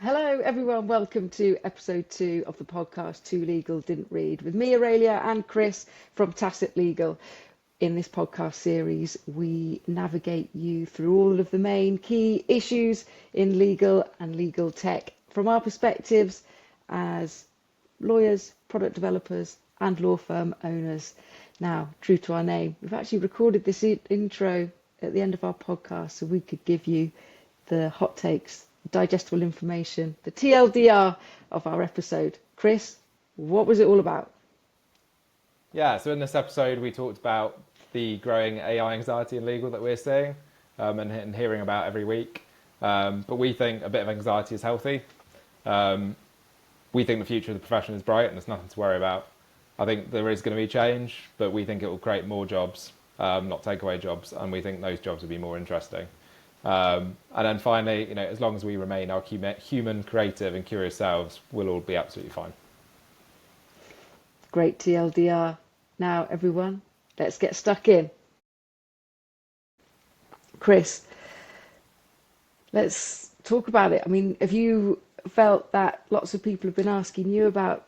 Hello, everyone. Welcome to episode 2 of the podcast Too Legal Didn't Read with me, Aurelia, and Chris from Tacit Legal. In this podcast series, we navigate you through all of the main key issues in legal and legal tech from our perspectives as lawyers, product developers, and law firm owners. Now, true to our name, we've actually recorded this intro at the end of our podcast so we could give you the hot takes, digestible information, the TLDR of our episode. Chris, what was it all about? Yeah, so in this episode, we talked about the growing AI anxiety in legal that we're seeing and hearing about every week. But we think a bit of anxiety is healthy. We think the future of the profession is bright and there's nothing to worry about. I think there is going to be change, but we think it will create more jobs, not take away jobs, and we think those jobs will be more interesting. And then finally, as long as we remain our human, creative and curious selves, we'll all be absolutely fine. Great TLDR. Now, everyone, let's get stuck in. Chris, let's talk about it. I mean, have you felt that lots of people have been asking you about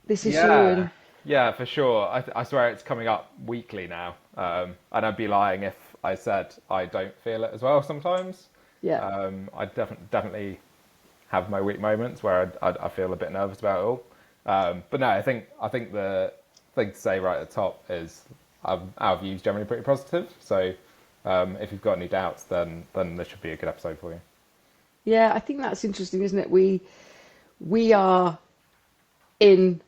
this issue? Yeah, for sure. I swear it's coming up weekly now. And I'd be lying if I said I don't feel it as well sometimes. Yeah. I definitely have my weak moments where I feel a bit nervous about it all. But no, I think the thing to say right at the top is our view's generally pretty positive. So if you've got any doubts, then this should be a good episode for you. Yeah, I think that's interesting, isn't it? We are in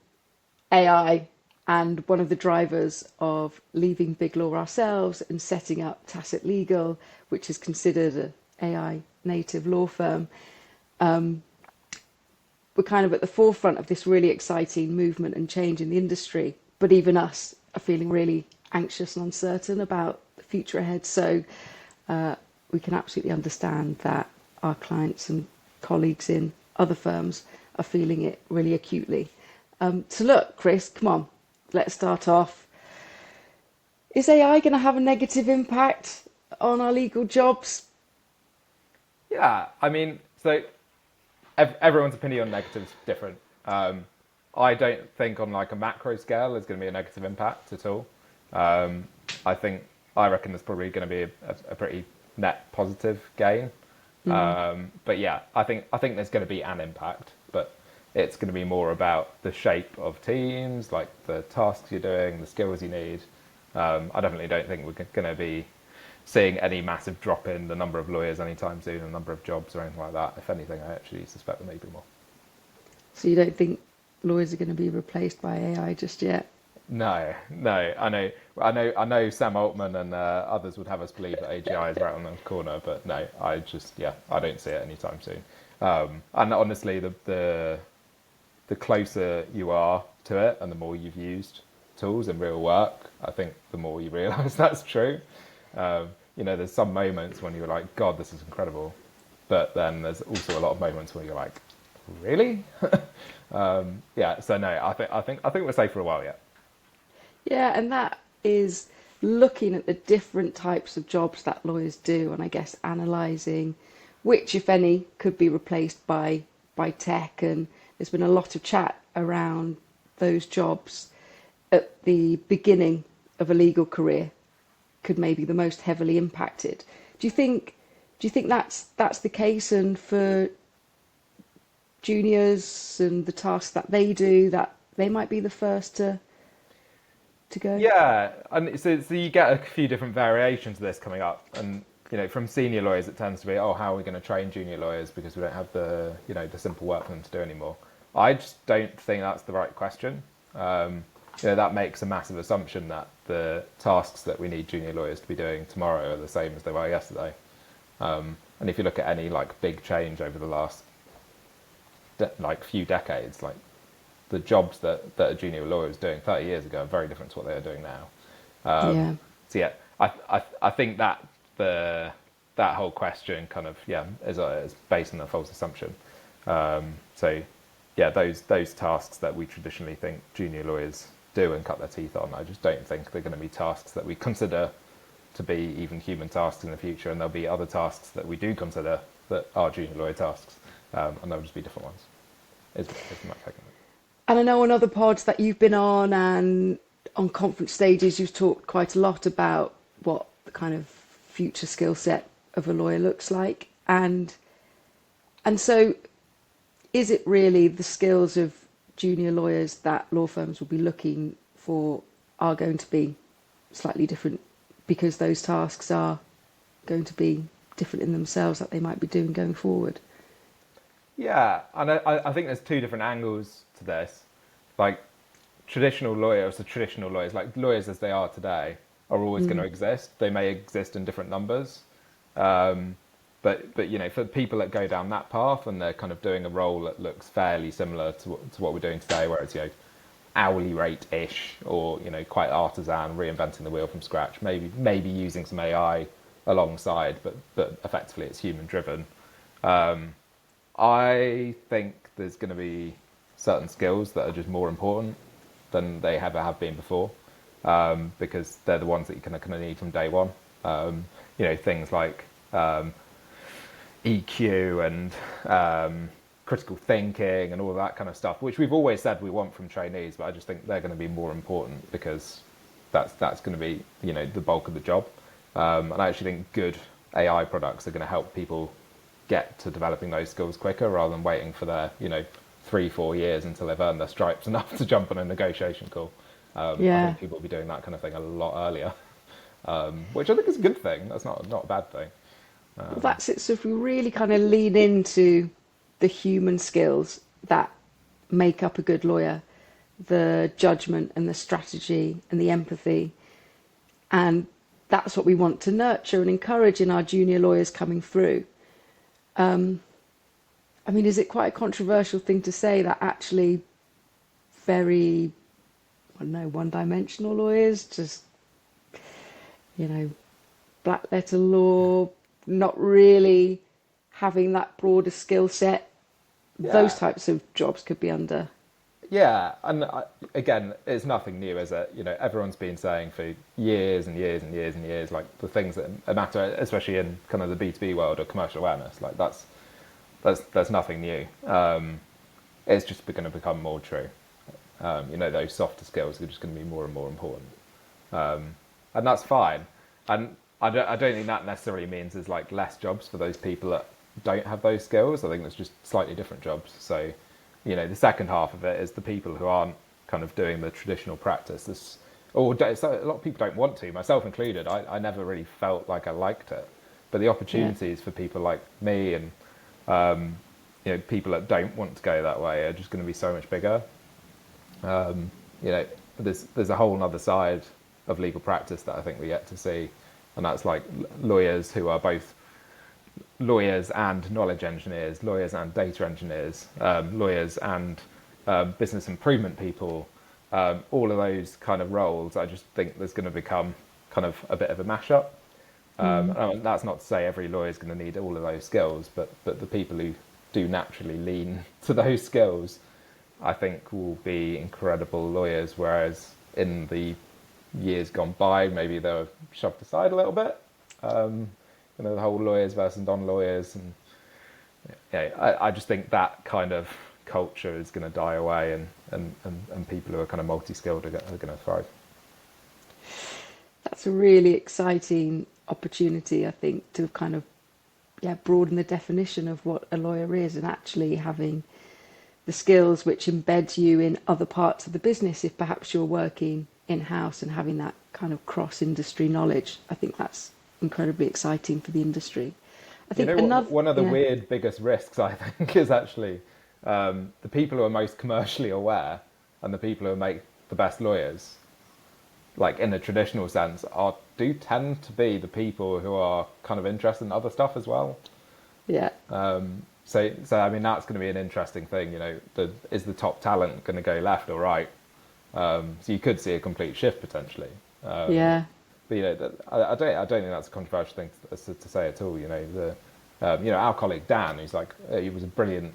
AI, and one of the drivers of leaving Big Law ourselves and setting up Tacit Legal, which is considered an AI native law firm, we're kind of at the forefront of this really exciting movement and change in the industry. But even us are feeling really anxious and uncertain about the future ahead. So we can absolutely understand that our clients and colleagues in other firms are feeling it really acutely. So look, Chris, come on, let's start off. Is AI going to have a negative impact on our legal jobs? Yeah, I mean, so everyone's opinion on negatives is different. I don't think on like a macro scale there's going to be a negative impact at all. I reckon there's probably going to be a pretty net positive gain. But yeah, I think there's going to be an impact, but it's going to be more about the shape of teams, like the tasks you're doing, the skills you need. I definitely don't think we're going to be seeing any massive drop in the number of lawyers anytime soon, the number of jobs or anything like that. If anything, I actually suspect there may be more. So you don't think lawyers are going to be replaced by AI just yet? No. I know Sam Altman and others would have us believe that AGI is right on the corner, but no, I don't see it anytime soon. And honestly, the closer you are to it and the more you've used tools in real work, I think the more you realise that's true. There's some moments when you're like, God, this is incredible. But then there's also a lot of moments where you're like, really? So no, I think we're safe for a while yet. Yeah, and that is looking at the different types of jobs that lawyers do, and I guess analysing which, if any, could be replaced by tech. And there's been a lot of chat around those jobs at the beginning of a legal career could maybe the most heavily impacted. Do you think that's the case, and for juniors and the tasks that they do, that they might be the first to go? Yeah, and so you get a few different variations of this coming up, and from senior lawyers it tends to be, oh, how are we going to train junior lawyers because we don't have the the simple work for them to do anymore. I just don't think that's the right question. That makes a massive assumption that the tasks that we need junior lawyers to be doing tomorrow are the same as they were yesterday. And if you look at any like big change over the last few decades, like the jobs that a junior lawyer was doing 30 years ago are very different to what they are doing now. So yeah, I think that that whole question kind of is based on a false assumption. So yeah, those tasks that we traditionally think junior lawyers do and cut their teeth on, I just don't think they're going to be tasks that we consider to be even human tasks in the future, and there'll be other tasks that we do consider that are junior lawyer tasks, and there'll just be different ones. Is my take on it. And I know on other pods that you've been on and on conference stages, you've talked quite a lot about what the kind of future skill set of a lawyer looks like. And so is it really the skills of junior lawyers that law firms will be looking for are going to be slightly different because those tasks are going to be different in themselves that they might be doing going forward? Yeah, and I think there's two different angles to this. Like traditional lawyers, like lawyers as they are today, are always going to exist. They may exist in different numbers, but you know, for people that go down that path and they're kind of doing a role that looks fairly similar to what we're doing today, where it's, you know, hourly rate-ish, or, you know, quite artisan, reinventing the wheel from scratch, maybe using some AI alongside, but effectively it's human driven. I think there's going to be certain skills that are just more important than they ever have been before, because they're the ones that you're kind of need from day one. You know, things like EQ and critical thinking and all of that kind of stuff, which we've always said we want from trainees, but I just think they're going to be more important because that's going to be, you know, the bulk of the job. And I actually think good AI products are going to help people get to developing those skills quicker rather than waiting for their, you know, 3-4 years until they've earned their stripes enough to jump on a negotiation call. I think people will be doing that kind of thing a lot earlier, which I think is a good thing. That's not a bad thing. Well, that's it. So if we really kind of lean into the human skills that make up a good lawyer, the judgment and the strategy and the empathy, and that's what we want to nurture and encourage in our junior lawyers coming through. I mean, is it quite a controversial thing to say that actually very, I don't know, one-dimensional lawyers, just, you know, black letter law, not really having that broader skill set, those types of jobs could be under? Yeah, and again, it's nothing new, is it? You know, everyone's been saying for years and years and years and years, like, the things that matter, especially in kind of the B2B world or commercial awareness, like that's nothing new. It's just going to become more true. You know, those softer skills are just going to be more and more important, and that's fine. And I don't think that necessarily means there's like less jobs for those people that don't have those skills. I think there's just slightly different jobs. So, you know, the second half of it is the people who aren't kind of doing the traditional practice. So a lot of people don't want to, myself included. I never really felt like I liked it, but the opportunities for people like me and you know, people that don't want to go that way are just going to be so much bigger. You know, there's a whole other side of legal practice that I think we get to see, and that's like lawyers who are both lawyers and knowledge engineers, lawyers and data engineers, lawyers and business improvement people, all of those kind of roles. I just think there's going to become kind of a bit of a mashup. That's not to say every lawyer is going to need all of those skills, but the people who do naturally lean to those skills, I think, will be incredible lawyers, whereas in the years gone by, maybe they were shoved aside a little bit. You know, the whole lawyers versus non-lawyers, and yeah, I just think that kind of culture is going to die away, and people who are kind of multi-skilled are going to thrive. That's a really exciting opportunity, I think, to kind of broaden the definition of what a lawyer is, and actually having the skills which embed you in other parts of the business if perhaps you're working in-house, and having that kind of cross-industry knowledge. I think that's incredibly exciting for the industry. I think, you know, one of the weird biggest risks, I think, is actually the people who are most commercially aware and the people who make the best lawyers, like in a traditional sense, do tend to be the people who are kind of interested in other stuff as well. Yeah. So I mean, that's going to be an interesting thing. You know, is the top talent going to go left or right? So you could see a complete shift potentially. But you know, I don't think that's a controversial thing to say at all. You know, you know, our colleague Dan, who's like, he was a brilliant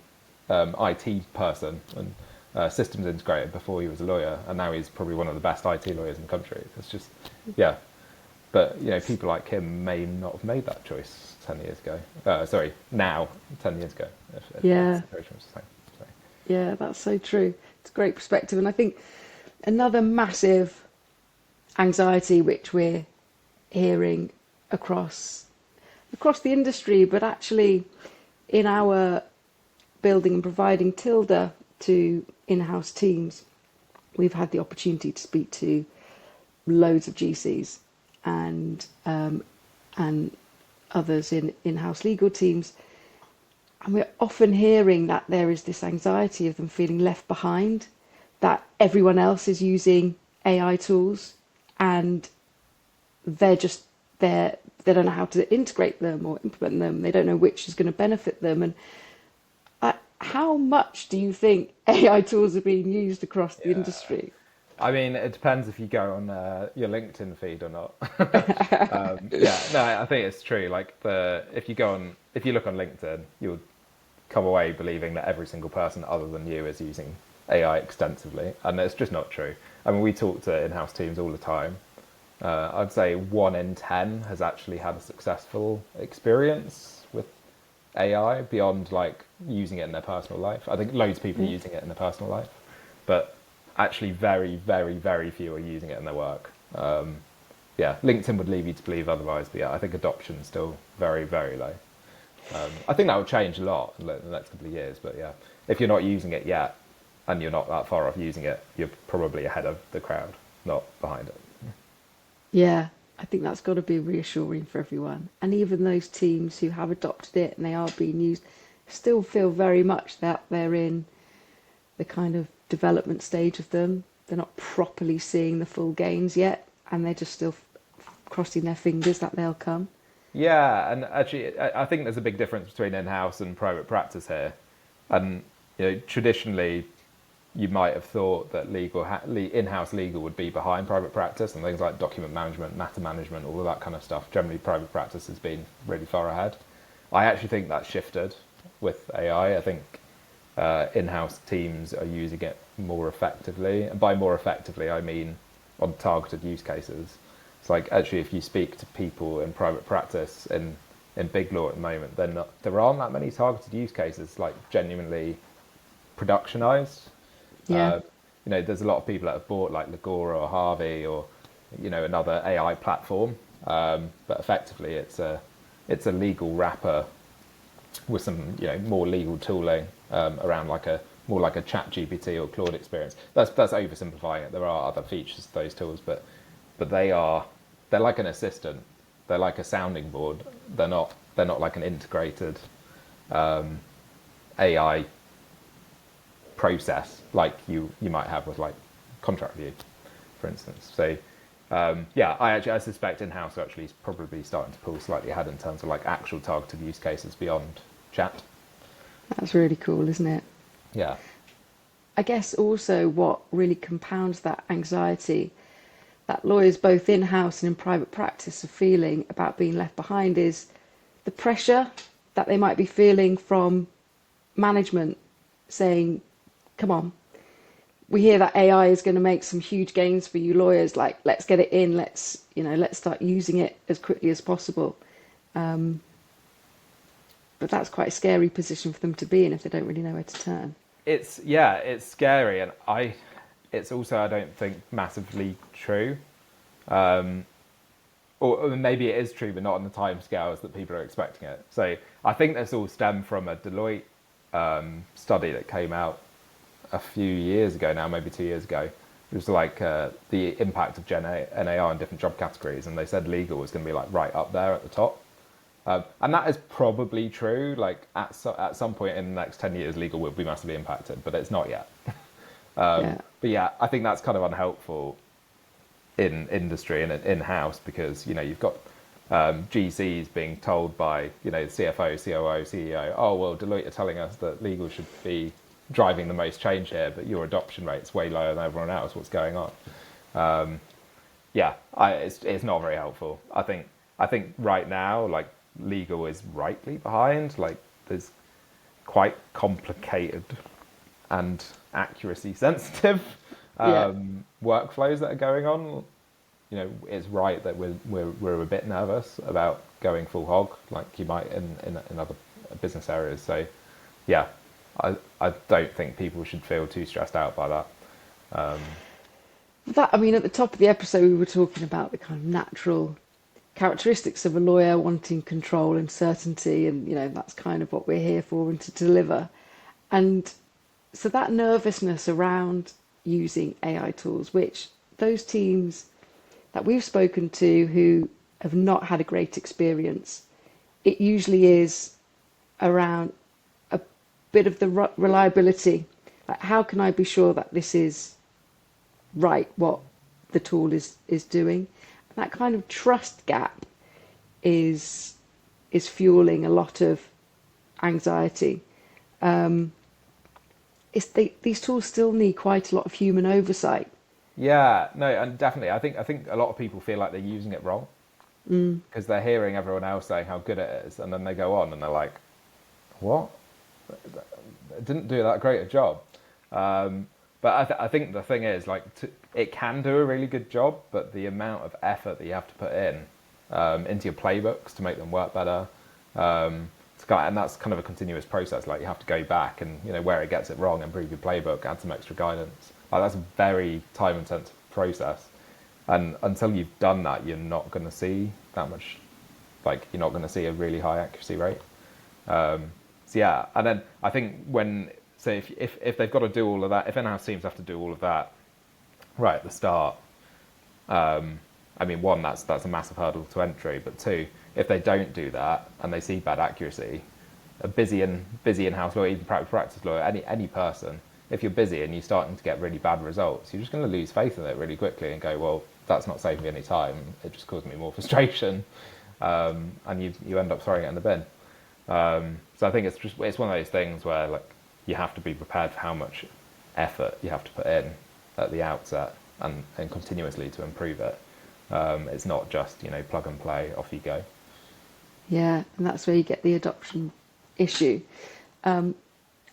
IT person and systems integrator before he was a lawyer, and now he's probably one of the best IT lawyers in the country. It's just, But people like him may not have made that choice 10 years ago. Now, 10 years ago, if the Yeah, situation was the same. So, yeah, that's so true. It's a great perspective. And I think another massive anxiety which we're hearing across the industry, but actually in our building and providing Tilda to in-house teams, we've had the opportunity to speak to loads of GCs and others in in-house legal teams, and we're often hearing that there is this anxiety of them feeling left behind, that everyone else is using AI tools and they're just they don't know how to integrate them or implement them. They don't know which is going to benefit them. And how much do you think AI tools are being used across the yeah. industry? I mean, it depends if you go on your LinkedIn feed or not. Yeah, no, I think it's true. Like if you look on LinkedIn, you'll come away believing that every single person other than you is using AI extensively, and it's just not true. I mean, we talk to in-house teams all the time. I'd say 1 in 10 has actually had a successful experience with AI beyond like using it in their personal life. I think loads of people are using it in their personal life, but actually very, very, very few are using it in their work. Yeah, LinkedIn would lead you to believe otherwise, but yeah, I think adoption is still very, very low. I think that will change a lot in the next couple of years, but yeah, if you're not using it yet and you're not that far off using it, you're probably ahead of the crowd, not behind it. Yeah, I think that's got to be reassuring for everyone. And even those teams who have adopted it and they are being used still feel very much that they're in the kind of development stage of them. They're not properly seeing the full gains yet, and they're just still crossing their fingers that they'll come. Yeah, and actually, I think there's a big difference between in-house and private practice here. And traditionally, you might have thought that in-house legal would be behind private practice, and things like document management, matter management, all of that kind of stuff. Generally, private practice has been really far ahead. I actually think that's shifted with AI. I think in-house teams are using it more effectively, and by more effectively, I mean on targeted use cases. It's like actually, if you speak to people in private practice in big law at the moment, there aren't that many targeted use cases like genuinely productionized. Yeah, There's a lot of people that have bought like Legora or Harvey or another AI platform, but effectively it's a legal wrapper with some more legal tooling around more like a Chat GPT or Claude experience. That's oversimplifying it. There are other features to those tools, but they're like an assistant. They're like a sounding board. They're not like an integrated AI process like you might have with like contract review, for instance. So yeah, I suspect in-house actually is probably starting to pull slightly ahead in terms of like actual targeted use cases beyond chat. that's really cool, isn't it? Yeah. I guess also what really compounds that anxiety that lawyers both in-house and in private practice are feeling about being left behind is the pressure that they might be feeling from management saying, come on, we hear that AI is going to make some huge gains for you lawyers, like let's get it in, let's start using it as quickly as possible. But that's quite a scary position for them to be in if they don't really know where to turn. It's scary, and it's also, I don't think, massively true. Or maybe it is true, but not on the timescales that people are expecting it. So I think this all stemmed from a Deloitte study that came out a few years ago now, maybe 2 years ago. It was like the impact of Gen AI on different job categories, and they said legal was going to be like right up there at the top. And that is probably true. Like at some point in the next 10 years, legal will be massively impacted, but it's not yet. Yeah. But yeah, I think that's kind of unhelpful in industry and in-house because, you've got GCs being told by, the CFO, COO, CEO, oh, well, Deloitte are telling us that legal should be driving the most change here, but your adoption rate's way lower than everyone else. What's going on? Yeah, it's not very helpful. I think right now, like, legal is rightly behind. Like, there's quite complicated and accuracy sensitive Yeah. workflows that are going on. it's right that we're a bit nervous about going full hog, like you might in other business areas. So, yeah, I don't think people should feel too stressed out by that. That, I mean, at the top of the episode, we were talking about the kind of natural characteristics of a lawyer wanting control and certainty, and that's kind of what we're here for and to deliver. And so that nervousness around using AI tools, which those teams that we've spoken to who have not had a great experience, it usually is around a bit of the reliability. Like, how can I be sure that this is right, what the tool is doing? And that kind of trust gap is fueling a lot of anxiety. These tools still need quite a lot of human oversight. Yeah, no, and definitely, I think a lot of people feel like they're using it wrong because they're hearing everyone else saying how good it is, and then they go on and they're like, "What? It didn't do that great a job." But I think the thing is, like, it can do a really good job, but the amount of effort that you have to put in into your playbooks to make them work better, and that's kind of a continuous process. Like, you have to go back and where it gets it wrong, improve your playbook, add some extra guidance. Like, that's a very time-intensive process, and until you've done that, you're not going to see that much. Like, you're not going to see a really high accuracy rate. So yeah, and then I think if they've got to do all of that, if in-house teams have to do all of that right at the start, I mean, one, that's a massive hurdle to entry, but two, if they don't do that and they see bad accuracy, a busy in-house lawyer, even practice lawyer, any person, if you're busy and you're starting to get really bad results, you're just going to lose faith in it really quickly and go, well, that's not saving me any time. It just caused me more frustration, and you end up throwing it in the bin. So I think it's one of those things where, like, you have to be prepared for how much effort you have to put in at the outset and continuously to improve it. It's not just plug and play, off you go. Yeah, and that's where you get the adoption issue. And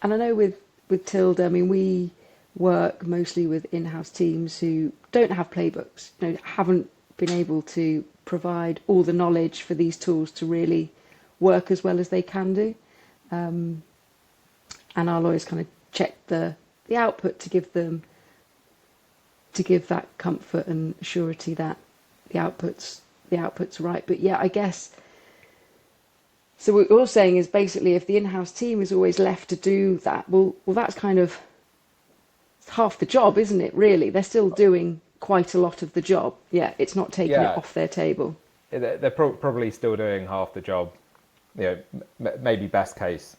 I know with Tilda, I mean, we work mostly with in-house teams who don't have playbooks, haven't been able to provide all the knowledge for these tools to really work as well as they can do. And our lawyers kind of check the output to give that comfort and surety that the output's right. But yeah, I guess, so what we're all saying is basically if the in-house team is always left to do that, well that's kind of half the job, isn't it, really? They're still doing quite a lot of the job. Yeah, it's not taking it off their table. They're probably still doing half the job, maybe best case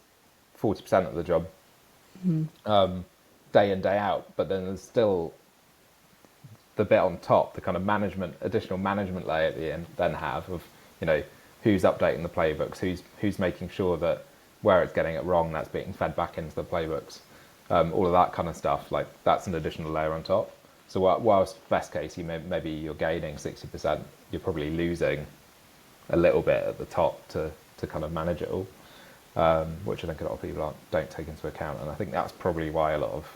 40% of the job, day in, day out, but then there's still the bit on top, the kind of additional management layer at the end, then have of, who's updating the playbooks, who's making sure that where it's getting it wrong, that's being fed back into the playbooks, all of that kind of stuff. Like, that's an additional layer on top. So whilst best case, maybe you're gaining 60%, you're probably losing a little bit at the top to kind of manage it all, which I think a lot of people don't take into account. And I think that's probably why a lot of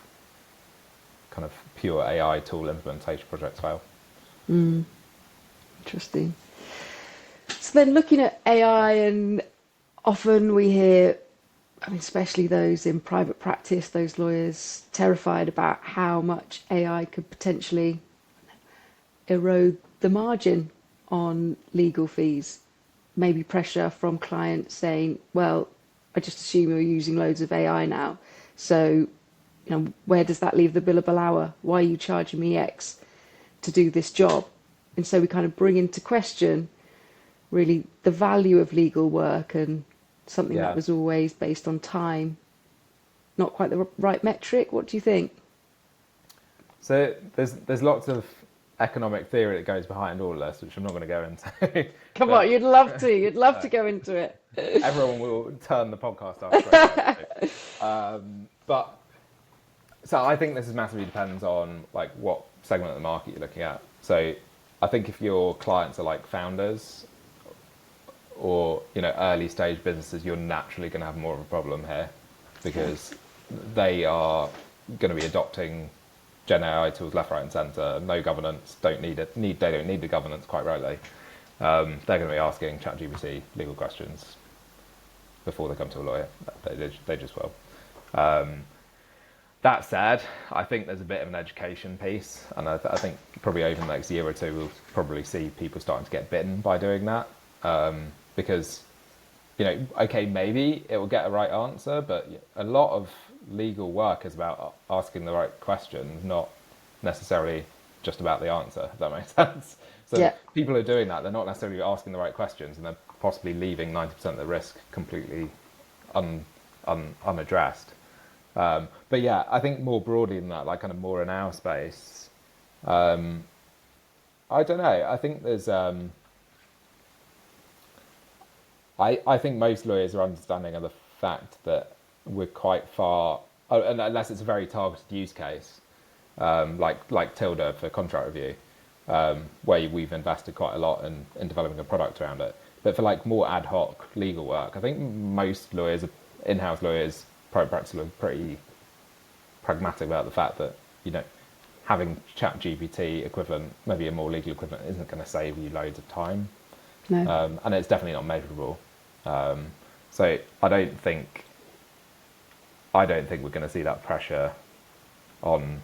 kind of pure AI tool implementation projects fail. Interesting. So then, looking at AI, and often we hear, I mean, especially those in private practice, those lawyers terrified about how much AI could potentially erode the margin on legal fees. Maybe pressure from clients saying, well, I just assume you're using loads of AI now, so where does that leave the billable hour? Why are you charging me X to do this job? And so we kind of bring into question really the value of legal work, and something that was always based on time, not quite the right metric. What do you think? So there's lots of economic theory that goes behind all of this, which I'm not going to go into. Come on, you'd love to. You'd love to go into it. Everyone will turn the podcast off. But so I think this is massively depends on like what segment of the market you're looking at. So I think if your clients are like founders or early stage businesses, you're naturally going to have more of a problem here because they are going to be adopting Gen AI tools left, right, and centre. No governance. They don't need the governance quite rightly. They're going to be asking ChatGPT legal questions before they come to a lawyer. They just will. That said, I think there's a bit of an education piece, and I think probably over the next year or two we'll probably see people starting to get bitten by doing that, because, okay, maybe it will get a right answer, but a lot of legal work is about asking the right questions, not necessarily just about the answer, if that makes sense. So people are doing that, they're not necessarily asking the right questions, and they're possibly leaving 90% of the risk completely unaddressed. But yeah, I think more broadly than that, like kind of more in our space, I don't know. I think there's, I think most lawyers are understanding of the fact that we're quite far, unless it's a very targeted use case, like Tilda for contract review, where we've invested quite a lot in developing a product around it. But for like more ad hoc legal work, I think most lawyers, in-house lawyers, private practice lawyers, are pretty pragmatic about the fact that, having ChatGPT equivalent, maybe a more legal equivalent, isn't going to save you loads of time. No. And it's definitely not measurable. So I don't think we're going to see that pressure on,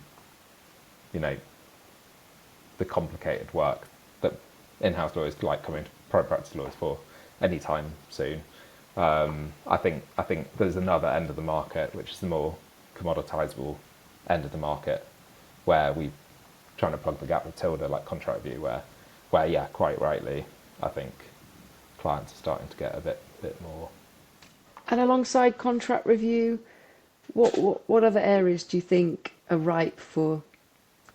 the complicated work that in-house lawyers like coming to private practice lawyers for anytime soon. I think there's another end of the market, which is the more commoditizable end of the market, where we're trying to plug the gap with Tilda, like contract review, where yeah, quite rightly, I think clients are starting to get a bit more. And alongside contract review, what other areas do you think are ripe for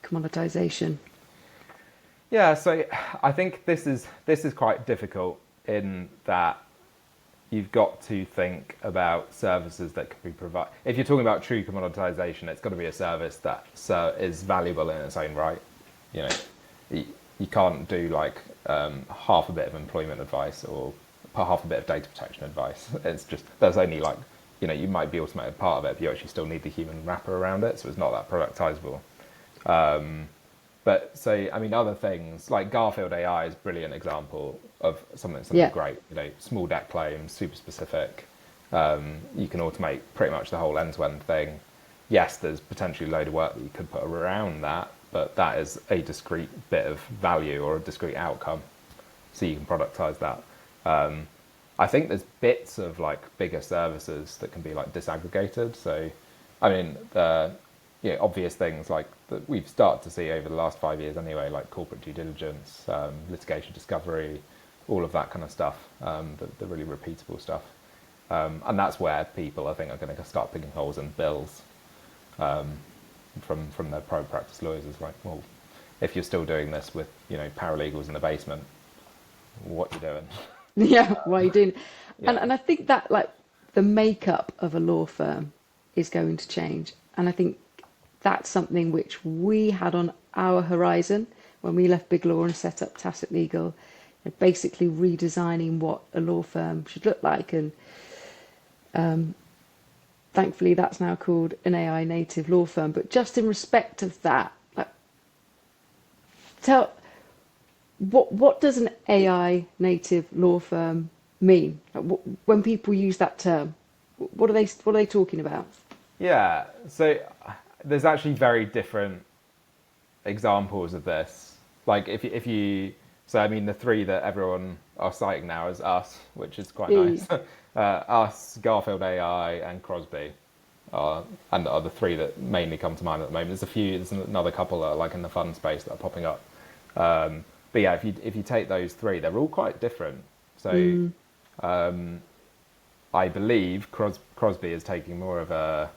commoditisation? Yeah, so I think this is quite difficult in that you've got to think about services that can be provided. If you're talking about true commoditisation, it's got to be a service that is valuable in its own right. You can't do like half a bit of employment advice or half a bit of data protection advice. It's just, there's only like, you might be automated part of it, but you actually still need the human wrapper around it, so it's not that productizable. But so, I mean, other things like Garfield AI is a brilliant example of something great. Small debt claims, super specific. You can automate pretty much the whole end-to-end thing. Yes, there's potentially a load of work that you could put around that, but that is a discrete bit of value or a discrete outcome. So you can productize that. I think there's bits of like bigger services that can be like disaggregated. So, I mean, obvious things like that we've started to see over the last 5 years anyway, like corporate due diligence, litigation discovery, all of that kind of stuff, the really repeatable stuff. And that's where people, I think, are going to start picking holes in bills from their private practice lawyers. Is like, well, if you're still doing this with, paralegals in the basement, what are you doing? Yeah, why are you doing? Yeah. And I think that like the makeup of a law firm is going to change. And I think that's something which we had on our horizon when we left Big Law and set up Tacit Legal, basically redesigning what a law firm should look like. And thankfully that's now called an AI native law firm. But just in respect of that, what does an AI native law firm mean? When people use that term, what are they talking about? Yeah, so there's actually very different examples of this. Like if you so I mean the three that everyone are citing now is us, which is quite nice. Us, Garfield AI, and Crosby, and are the three that mainly come to mind at the moment. There's another couple that are like in the fund space that are popping up. But yeah, if you take those three, they're all quite different. So I believe Crosby is taking more of a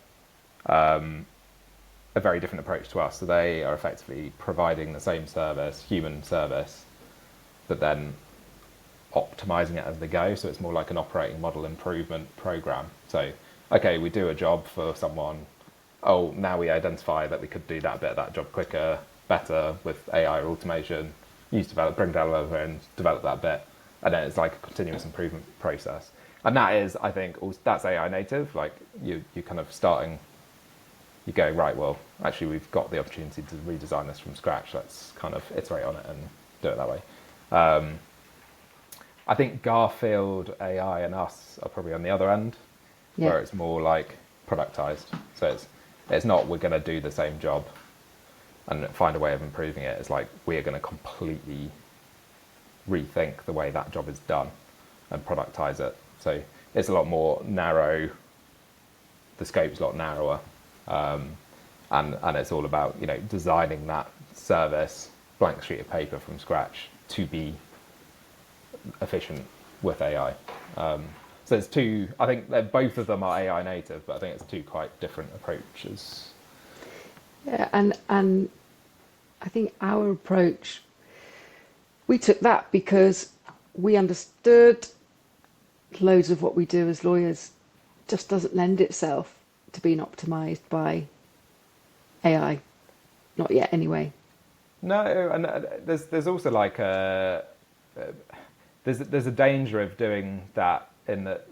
very different approach to us. So they are effectively providing the same service, human service, but then optimizing it as they go. So it's more like an operating model improvement program. So, okay, we do a job for someone. Oh, now we identify that we could do that bit of that job quicker, better with AI or automation. Bring developer and develop that bit. And then it's like a continuous improvement process. And that is, I think, that's AI native. Like you're kind of starting you go, right, well, actually we've got the opportunity to redesign this from scratch. Let's kind of iterate on it and do it that way. I think Garfield AI and us are probably on the other end, where it's more like productized. So it's not we're going to do the same job and find a way of improving it. It's like we're going to completely rethink the way that job is done and productize it. So it's a lot more narrow. The scope's a lot narrower, and it's all about designing that service blank sheet of paper from scratch to be efficient with AI. So it's two. I think that both of them are AI native, but I think it's two quite different approaches. Yeah, and I think our approach, we took that because we understood loads of what we do as lawyers just doesn't lend itself to being optimized by AI. Not yet, anyway. No, and there's also like there's a danger of doing that in that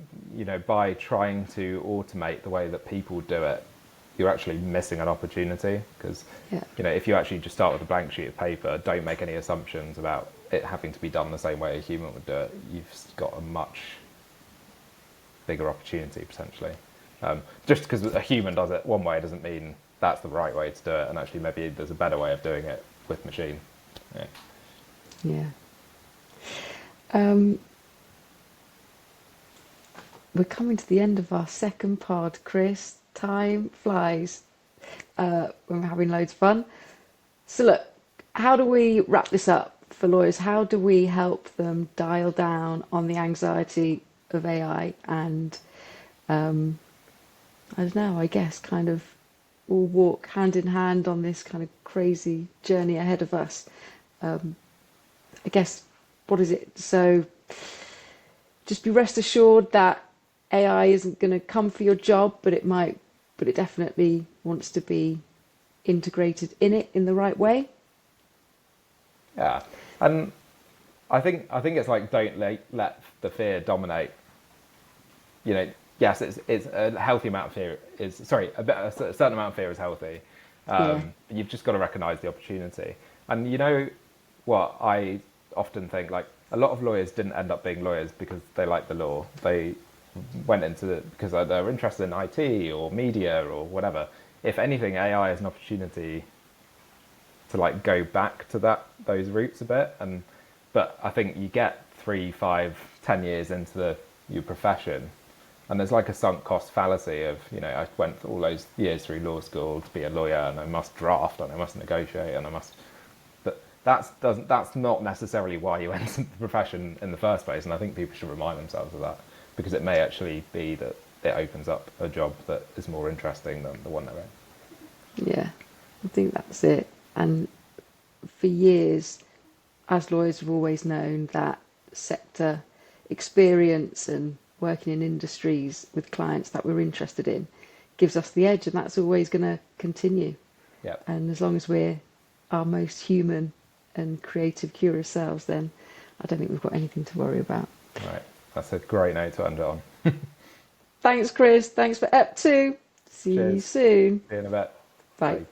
by trying to automate the way that people do it, you're actually missing an opportunity because if you actually just start with a blank sheet of paper, don't make any assumptions about it having to be done the same way a human would do it, you've got a much bigger opportunity potentially. Just because a human does it one way doesn't mean that's the right way to do it, and actually maybe there's a better way of doing it with machine. Yeah. We're coming to the end of our second pod, Chris. Time flies when we're having loads of fun. So look, how do we wrap this up for lawyers? How do we help them dial down on the anxiety of AI and I don't know, I guess kind of all walk hand in hand on this kind of crazy journey ahead of us? I guess, what is it? So just be rest assured that AI isn't going to come for your job, but it definitely wants to be integrated in it in the right way. Yeah, and I think it's like don't let the fear dominate. Yes, it's a healthy amount of fear a certain amount of fear is healthy. You've just got to recognise the opportunity. And what I often think, like a lot of lawyers didn't end up being lawyers because they liked the law. They went into it because they're interested in IT or media or whatever. If anything, AI is an opportunity to like go back to those roots a bit. But I think you get 3, 5, 10 years into your profession, and there's like a sunk cost fallacy of I went all those years through law school to be a lawyer, and I must draft, and I must negotiate, and I must. But that's not necessarily why you entered the profession in the first place. And I think people should remind themselves of that, because it may actually be that it opens up a job that is more interesting than the one they're in. Yeah, I think that's it. And for years, as lawyers, we've always known that sector experience and working in industries with clients that we're interested in gives us the edge, and that's always going to continue. Yeah. And as long as we're our most human and creative, curious selves, then I don't think we've got anything to worry about. Right. That's a great note to end it on. Thanks, Chris. Thanks for Ep 2. See you soon. See you in a bit. Bye. Bye.